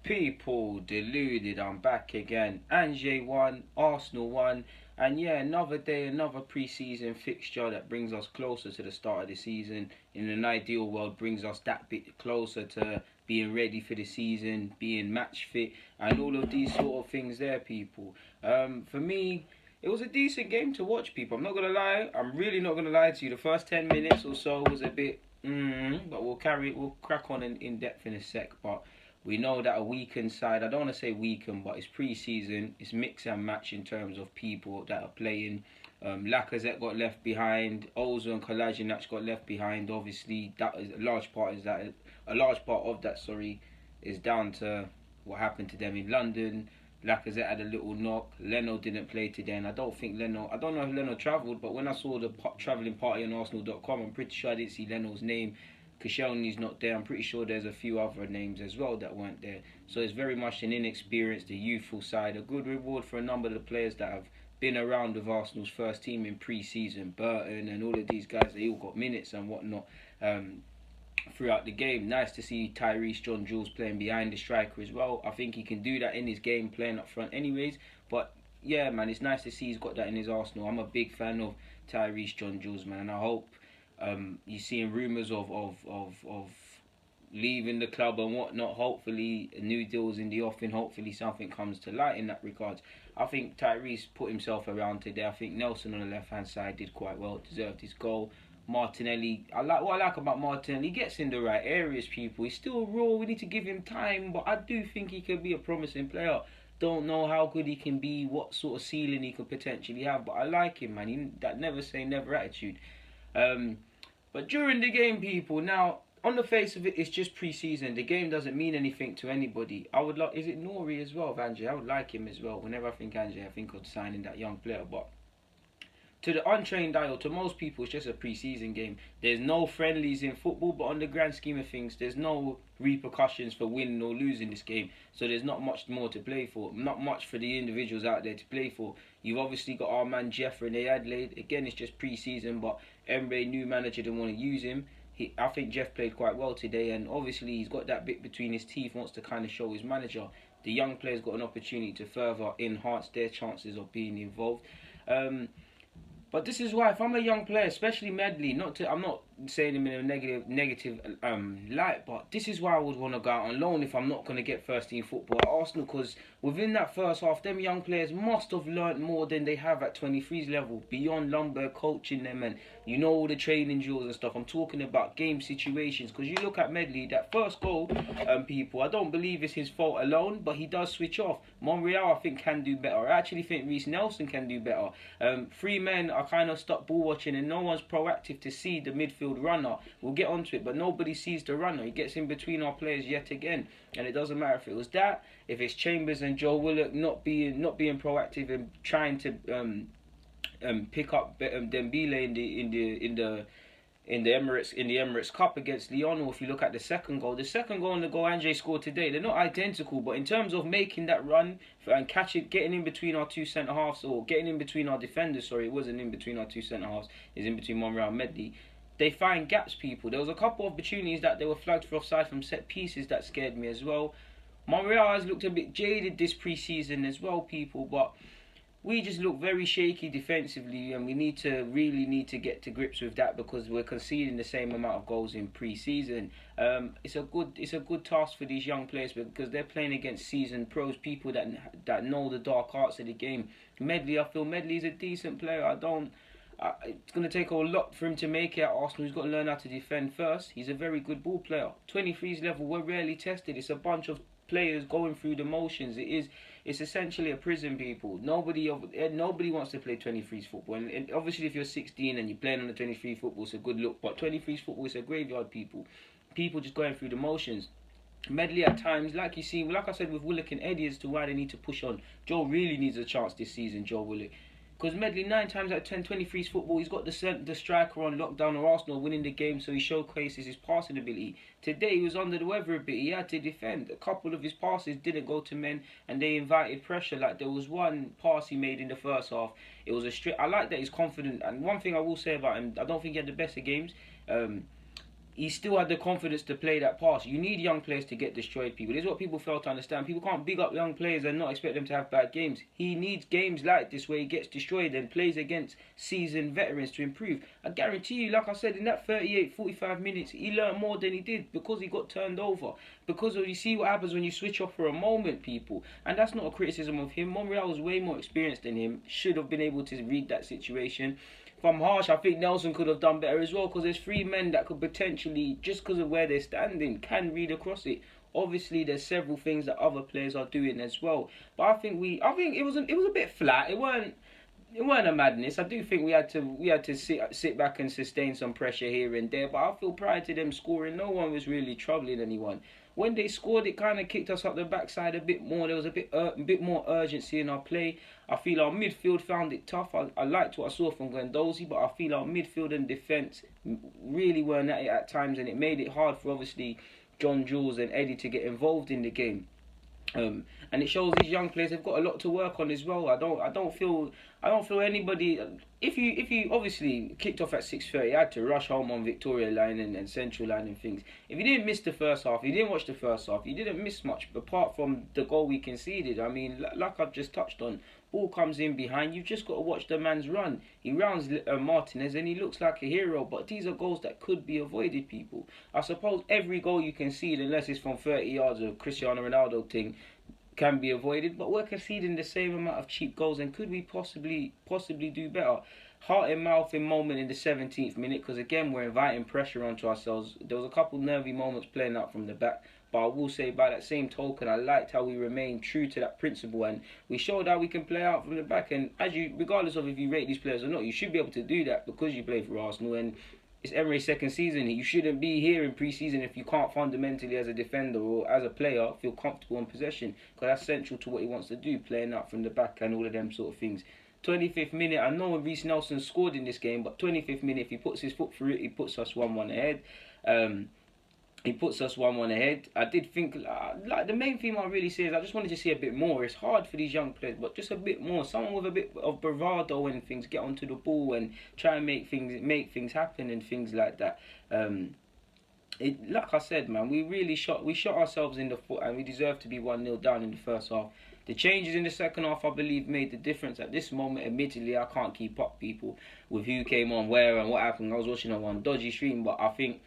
People, deluded, I'm back again. Angers won, Arsenal won, and yeah, another day, another pre-season fixture that brings us closer to the start of the season. In an ideal world, brings us that bit closer to being ready for the season, being match fit, and all of these sort of things there, people. For me, it was a decent game to watch, people. I'm not gonna lie. I'm really not gonna lie to you. The first 10 minutes or so was a bit, but we'll crack on in depth in a sec. But we know that a weakened side, I don't want to say weakened, but it's pre-season, it's mix and match in terms of people that are playing. Lacazette got left behind, Ozil and Kolasinac got left behind. Obviously, that is a large part of that. Sorry, is down to what happened to them in London. Lacazette had a little knock. Leno didn't play today, and I don't know if Leno travelled, but when I saw the travelling party on Arsenal.com, I'm pretty sure I didn't see Leno's name. Koscielny's not there. I'm pretty sure there's a few other names as well that weren't there. So it's very much an inexperienced, the youthful side. A good reward for a number of the players that have been around with Arsenal's first team in pre-season. Burton and all of these guys, they all got minutes and whatnot throughout the game. Nice to see Tyrese John Jules playing behind the striker as well. I think he can do that in his game, playing up front anyways. But yeah, man, it's nice to see he's got that in his Arsenal. I'm a big fan of Tyrese John Jules, man, and I hope you're seeing rumours of leaving the club and whatnot. Hopefully, new deals in the offing. Hopefully, something comes to light in that regard. I think Tyrese put himself around today. I think Nelson on the left hand side did quite well, deserved his goal. Martinelli, what I like about Martinelli, he gets in the right areas, people. He's still raw. We need to give him time, but I do think he could be a promising player. Don't know how good he can be, what sort of ceiling he could potentially have, but I like him, man. That never say never attitude. But during the game, people, now, on the face of it, it's just pre-season. The game doesn't mean anything to anybody. I would like, is it Nori as well, Vanjay? I would like him as well. Whenever I think Anjay, I think of signing that young player. But to the untrained eye, or to most people, it's just a pre-season game. There's no friendlies in football, but on the grand scheme of things, there's no repercussions for winning or losing this game. So there's not much more to play for. Not much for the individuals out there to play for. You've obviously got our man Jeff Rene Adelaide. Again, it's just pre-season, but Emre, new manager, didn't want to use him. I think Jeff played quite well today, and obviously he's got that bit between his teeth, wants to kind of show his manager. The young players got an opportunity to further enhance their chances of being involved. But this is why, if I'm a young player, especially Medley, I'm not saying him in a negative light, but this is why I would want to go out on loan if I'm not going to get first team football at Arsenal, because within that first half, them young players must have learnt more than they have at 23's level, beyond Lumber coaching them and all the training drills and stuff. I'm talking about game situations, because you look at Medley, that first goal, people, I don't believe it's his fault alone, but he does switch off. Monreal, I think, can do better. I actually think Reece Nelson can do better. Three men are kind of stuck ball watching, and no one's proactive to see the midfield runner. We'll get onto it, but nobody sees the runner. He gets in between our players yet again, and it doesn't matter if it was that, if it's Chambers and Joe Willock not being proactive and trying to pick up Dembele in the Emirates Cup against Lyon, or if you look at the second goal and the goal Angers scored today, they're not identical, but in terms of making that run and getting in between our two centre halves, or getting in between our defenders, sorry, it wasn't in between our two centre halves, it's in between Monreal and Medley. They find gaps, people. There was a couple of opportunities that they were flagged for offside from set pieces that scared me as well. Monreal has looked a bit jaded this pre-season as well, people, but we just look very shaky defensively, and we really need to get to grips with that, because we're conceding the same amount of goals in pre-season. It's a good task for these young players, because they're playing against seasoned pros, people that know the dark arts of the game. Medley, I feel Medley's a decent player. It's going to take a lot for him to make it at Arsenal. He's got to learn how to defend first. He's a very good ball player. 23's level, we're rarely tested. It's a bunch of players going through the motions. It's essentially a prison, people. Nobody wants to play 23's football. And obviously, if you're 16 and you're playing on the 23 football, it's a good look. But 23's football is a graveyard, people. People just going through the motions. Medley at times, like I said with Willock and Eddie, as to why they need to push on. Joe really needs a chance this season, Joe Willock. Because Medley, 9 times out of 10, 23's football, he's got the striker on lockdown, or Arsenal winning the game, so he showcases his passing ability. Today, he was under the weather a bit. He had to defend. A couple of his passes didn't go to men, and they invited pressure. Like, there was one pass he made in the first half. It was a straight. I like that he's confident. And one thing I will say about him, I don't think he had the best of games. he still had the confidence to play that pass. You need young players to get destroyed, people. This is what people fail to understand. People can't big up young players and not expect them to have bad games. He needs games like this where he gets destroyed and plays against seasoned veterans to improve. I guarantee you, like I said, in that 38, 45 minutes, he learned more than he did because he got turned over. Because you see what happens when you switch off for a moment, people. And that's not a criticism of him. Monreal was way more experienced than him. Should have been able to read that situation. If I'm harsh, I think Nelson could have done better as well, because there's three men that could potentially, just because of where they're standing, can read across it. Obviously, there's several things that other players are doing as well, but I think it was a bit flat. It weren't a madness. I do think we had to sit back and sustain some pressure here and there, but I feel prior to them scoring, no one was really troubling anyone. When they scored, it kind of kicked us up the backside a bit more. There was a bit more urgency in our play. I feel our midfield found it tough. I liked what I saw from Guendouzi, but I feel our midfield and defence really weren't at it at times, and it made it hard for obviously John Jules and Eddie to get involved in the game. And it shows these young players have got a lot to work on as well. I don't feel anybody. If you obviously kicked off at 6:30, you had to rush home on Victoria Line and Central Line and things. If you didn't miss the first half, you didn't watch the first half, you didn't miss much apart from the goal we conceded. I mean, like I've just touched on, ball comes in behind, you've just got to watch the man's run. He rounds Martinez and he looks like a hero, but these are goals that could be avoided, people. I suppose every goal you concede, unless it's from 30 yards of Cristiano Ronaldo thing, can be avoided, but we're conceding the same amount of cheap goals, and could we possibly do better? Heart and mouth in moment in the 17th minute, because again we're inviting pressure onto ourselves. There was a couple nervy moments playing out from the back, but I will say by that same token, I liked how we remained true to that principle, and we showed how we can play out from the back. And regardless of if you rate these players or not, you should be able to do that because you play for Arsenal, and it's Emirates' second season. You shouldn't be here in pre-season if you can't fundamentally, as a defender or as a player, feel comfortable in possession, because that's central to what he wants to do, playing out from the back and all of them sort of things. 25th minute, I know Reece Nelson scored in this game, but 25th minute, if he puts his foot through it, he puts us 1-1 ahead. I did think, like the main thing I really say is I just wanted to see a bit more. It's hard for these young players, but just a bit more. Someone with a bit of bravado and things, get onto the ball and try and make things happen and things like that. Like I said, man, we shot ourselves in the foot, and we deserve to be 1-0 down in the first half. The changes in the second half, I believe, made the difference. At this moment, admittedly, I can't keep up, people, with who came on where and what happened. I was watching on one dodgy stream, but I think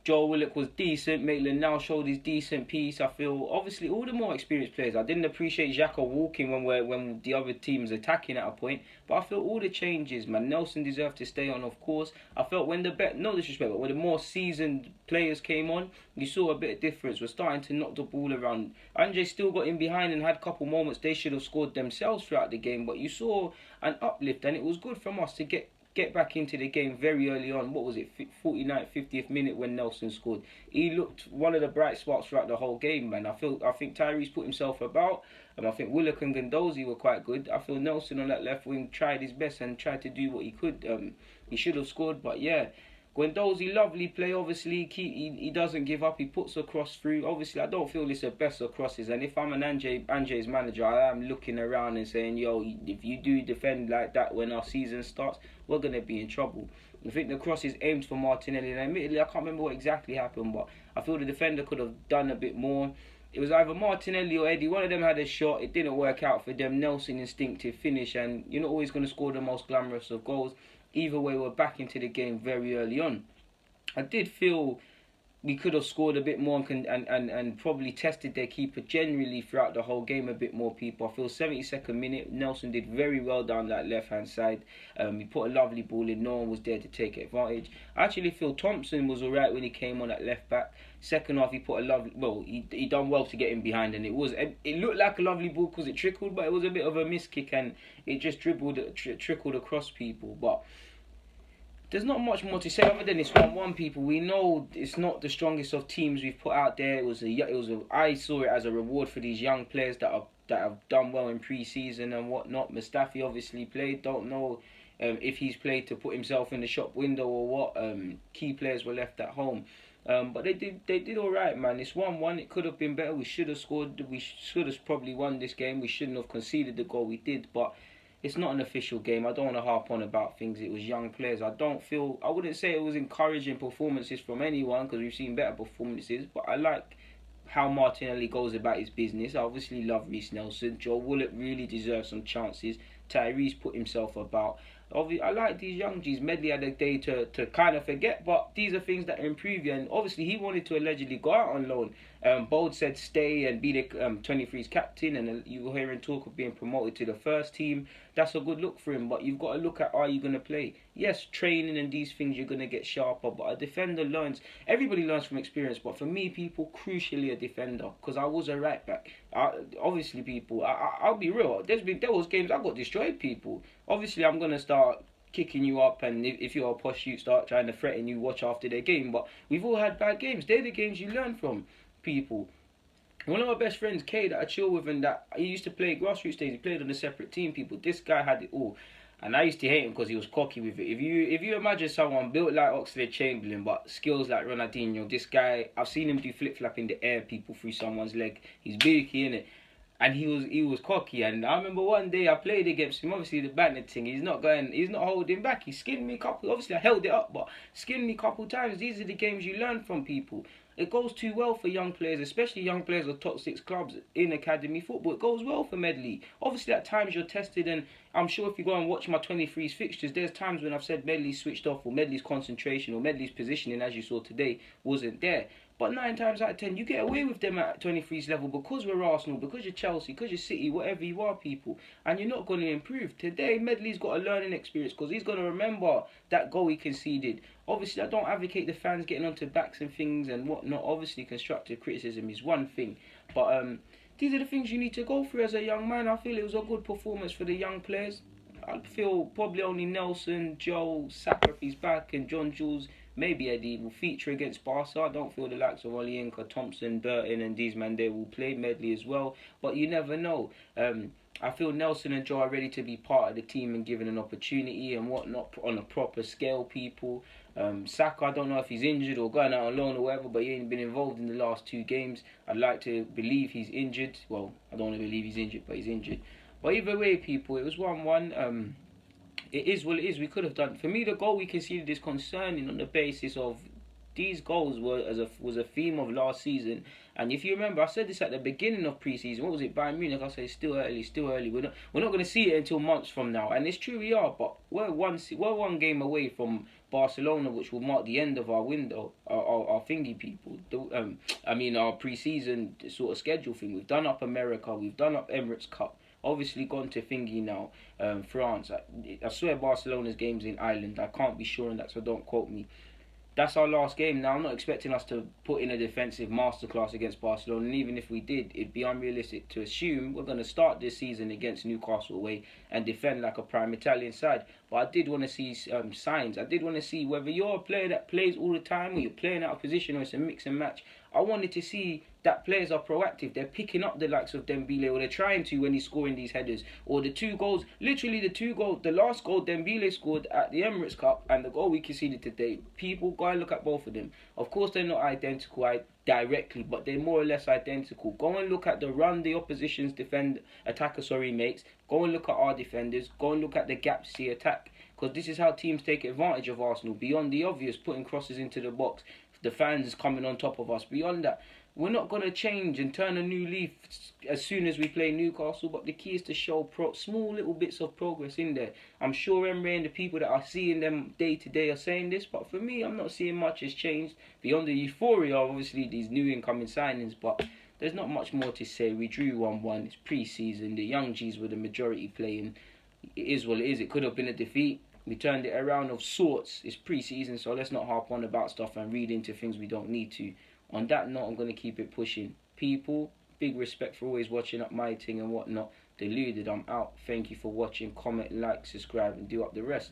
Joe Willock was decent. Maitland now showed his decent piece. I feel, obviously, all the more experienced players. I didn't appreciate Xhaka walking when the other team's attacking at a point. But I feel all the changes, man. Nelson deserved to stay on, of course. I felt when no disrespect, but when the more seasoned players came on, you saw a bit of difference. We're starting to knock the ball around. Andre still got in behind and had a couple moments they should have scored themselves throughout the game. But you saw an uplift, and it was good from us to get back into the game very early on. What was it, 49th, 50th minute when Nelson scored? He looked one of the bright spots throughout the whole game, man. I think Tyrese put himself about, and I think Willock and Guendouzi were quite good. I feel Nelson on that left wing tried his best and tried to do what he could. He should have scored, but yeah. Guendouzi, lovely play, obviously. He doesn't give up. He puts a cross through. Obviously, I don't feel it's the best of crosses. And if I'm an Ange's manager, I am looking around and saying, yo, if you do defend like that when our season starts, we're going to be in trouble. I think the cross is aimed for Martinelli. And admittedly, I can't remember what exactly happened, but I feel the defender could have done a bit more. It was either Martinelli or Eddie. One of them had a shot. It didn't work out for them. Nelson, instinctive finish. And you're not always going to score the most glamorous of goals. Either way, we're back into the game very early on. I did feel we could have scored a bit more and probably tested their keeper generally throughout the whole game a bit more, people. I feel 72nd minute, Nelson did very well down that left-hand side. He put a lovely ball in. No one was there to take advantage. I actually feel Thompson was alright when he came on at left-back. Second half, he put a lovely... Well, he done well to get in behind, and it looked like a lovely ball because it trickled, but it was a bit of a miss kick, and it just trickled across people. But there's not much more to say other than it's 1-1, people. We know it's not the strongest of teams we've put out there. I saw it as a reward for these young players that have done well in pre-season and whatnot. Mustafi obviously played. Don't know if he's played to put himself in the shop window or what. Key players were left at home. But they did all right, man. It's 1-1. It could have been better. We should have scored. We should have probably won this game. We shouldn't have conceded the goal we did. But it's not an official game. I don't want to harp on about things. It was young players. I wouldn't say it was encouraging performances from anyone because we've seen better performances, but I like how Martinelli goes about his business. I obviously love Reece Nelson. Joe Willock really deserves some chances. Tyrese put himself about. Obviously, I like these young G's. Medley had a day to kind of forget, but these are things that improve you. And obviously, he wanted to allegedly go out on loan. Bold said stay and be the 23's captain, and you were hearing talk of being promoted to the first team. That's a good look for him, but you've got to look at, are you going to play? Yes, training and these things, you're going to get sharper, but a defender learns. Everybody learns from experience, but for me, people, crucially a defender, because I was a right back. Obviously, people, I'll be real. There was games I got destroyed, people. Obviously, I'm going to start kicking you up, and if you're a posh, you start trying to threaten you, watch after their game. But we've all had bad games. They're the games you learn from, people. One of my best friends, Kay, that I chill with, and that he used to play grassroots days. He played on a separate team, people. This guy had it all, and I used to hate him because he was cocky with it. If you imagine someone built like Oxlade-Chamberlain but skills like Ronaldinho, this guy, I've seen him do flip flap in the air, people, through someone's leg. He's beaky, innit? And he was cocky, and I remember one day I played against him. Obviously the banter thing, he's not holding back. He skinned me a couple. Obviously I held it up, but skinned me a couple times. These are the games you learn from, people. It goes too well for young players, especially young players of top 6 clubs in academy football. It goes well for Medley. Obviously at times you're tested, and I'm sure if you go and watch my 23's fixtures, there's times when I've said Medley switched off, or Medley's concentration, or Medley's positioning, as you saw today, wasn't there. But 9 times out of 10, you get away with them at 23's level because we're Arsenal, because you're Chelsea, because you're City, whatever you are, people. And you're not going to improve. Today, Medley's got a learning experience because he's going to remember that goal he conceded. Obviously, I don't advocate the fans getting onto backs and things and whatnot. Obviously, constructive criticism is one thing. But these are the things you need to go through as a young man. I feel it was a good performance for the young players. I feel probably only Nelson, Joe, Saka if he's back, and John Jules, maybe Eddie, will feature against Barca. I don't feel the likes of Lyon, Thompson, Burton and these man there will play. Medley as well, but you never know. I feel Nelson and Joe are ready to be part of the team and given an opportunity and whatnot on a proper scale, people. Saka, I don't know if he's injured or going out on loan or whatever, but he ain't been involved in the last 2 games. I'd like to believe he's injured. Well, I don't want to believe he's injured, but he's injured. But either way, people, it was 1-1. It is what it is. We could have done. For me, the goal we conceded is concerning on the basis of these goals was a theme of last season. And if you remember, I said this at the beginning of preseason. What was it? Bayern Munich. I said it's still early. We're not going to see it until months from now. And it's true we are, but we're one game away from Barcelona, which will mark the end of our window, our thingy, people. Our preseason sort of schedule thing. We've done up America. We've done up Emirates Cup. Obviously gone to thingy now, France. I swear Barcelona's game's in Ireland. I can't be sure on that, so don't quote me. That's our last game now. I'm not expecting us to put in a defensive masterclass against Barcelona, and even if we did, it'd be unrealistic to assume we're going to start this season against Newcastle away and defend like a prime Italian side. But I did want to see signs. I did want to see whether you're a player that plays all the time or you're playing out of position or it's a mix and match. I wanted to see that players are proactive. They're picking up the likes of Dembele, or they're trying to when he's scoring these headers. Or the 2 goals, literally the last goal Dembele scored at the Emirates Cup and the goal we conceded today. People, go and look at both of them. Of course, they're not identical directly, but they're more or less identical. Go and look at the run the opposition's attacker makes. Go and look at our defenders. Go and look at the gaps he attack. Because this is how teams take advantage of Arsenal. Beyond the obvious, putting crosses into the box, the fans coming on top of us. Beyond that, we're not going to change and turn a new leaf as soon as we play Newcastle, but the key is to show small little bits of progress in there. I'm sure Emre and the people that are seeing them day to day are saying this, but for me, I'm not seeing much has changed. Beyond the euphoria, obviously, these new incoming signings, but there's not much more to say. We drew 1-1. It's pre-season. The young G's were the majority playing. It is what it is. It could have been a defeat. We turned it around of sorts. It's pre-season, so let's not harp on about stuff and read into things we don't need to. On that note, I'm going to keep it pushing. People, big respect for always watching up my thing and whatnot. Deluded, I'm out. Thank you for watching. Comment, like, subscribe, and do up the rest.